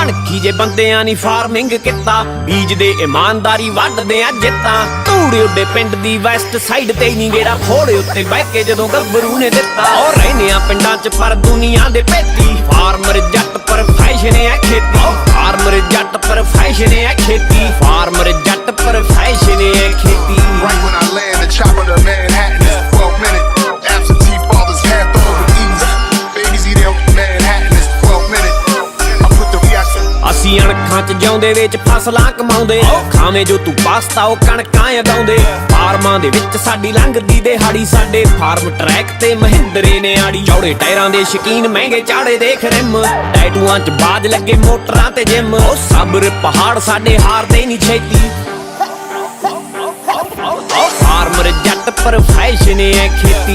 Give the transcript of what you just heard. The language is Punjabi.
ਬਣਖੀ ਜੇ ਬੰਦਿਆਂ ਨੀ ਫਾਰਮਿੰਗ ਕੀਤਾ, ਬੀਜਦੇ ਇਮਾਨਦਾਰੀ ਵੱਢਦੇ ਆ ਜਿੱਤਾਂ। ਧੂੜ ਉੱਡੇ ਪਿੰਡ ਦੀ ਵੈਸਟ ਸਾਈਡ ਤੇ ਨੀ ਗੇੜਾ ਫੋੜੇ ਉੱਤੇ ਬਹਿ ਕੇ ਜਦੋਂ ਗੱਭਰੂ ਨੇ ਦਿੱਤਾ। ਉਹ ਰਹਿੰਦੇ ਆ ਪਿੰਡਾਂ 'ਚ ਪਰ ਦੁਨੀਆ ਦੇ ਭੇਤੀ, ਫਾਰਮਰ ਜੱਟ ਪਰ ਫੈਸ਼ਨ ਹੈ ਖੇਤੀ। ਫਾਰਮਰ ਜੱਟ ਪਰ ਫੈਸ਼ਨ ਹੈ ਖੇਤੀ, ਫਾਰਮਰ ਜੱਟ ਪਰ ਫੈਸ਼ਨ ਹੈ ਖੇਤੀ। Right when I land, the chopper to Manhattan is 12 minute. Absentee fathers hand over easy. Babies eat out Manhattan is 12 minute. I put the reaction. ਅਸੀਂ ਅਣਖਾਂ 'ਚ ਜਿਉਂਦੇ ਵਿੱਚ ਫਸਲਾਂ ਕਮਾਉਂਦੇ, ਖਾਵੇਂ ਜੋ ਤੂੰ ਪਾਸਤਾ ਉਹ ਕਣਕਾਂ ਉਗਾਉਂਦੇ। ਫਾਰਮਾਂ ਦੇ ਵਿੱਚ ਸਾਡੀ ਲੰਘਦੀ ਦਿਹਾੜੀ, ਸਾਡੇ ਫਾਰਮ ਟਰੈਕ ਤੇ ਮਹਿੰਦਰੇ ਨੇ ਆੜੀ। ਚੌੜੇ ਟਾਇਰਾਂ ਦੇ ਸ਼ੌਕੀਨ, ਮਹਿੰਗੇ ਚਾੜੇ ਦੇਖ ਰਿਮ, ਟੈਟੂਆਂ 'ਚ ਬਾਜ ਲੱਗੇ ਮੋਟਰਾਂ ਤੇ ਜਿਮ। ਉਹ ਸਬਰ ਪਹਾੜ ਸਾਡੇ ਹਾਰਦੇ ਨਹੀਂ ਛੇਤੀ। ਫਾਰਮਰ ਜੱਟ ਪਰ ਫੈਸ਼ਨ ਹੈ ਖੇਤੀ।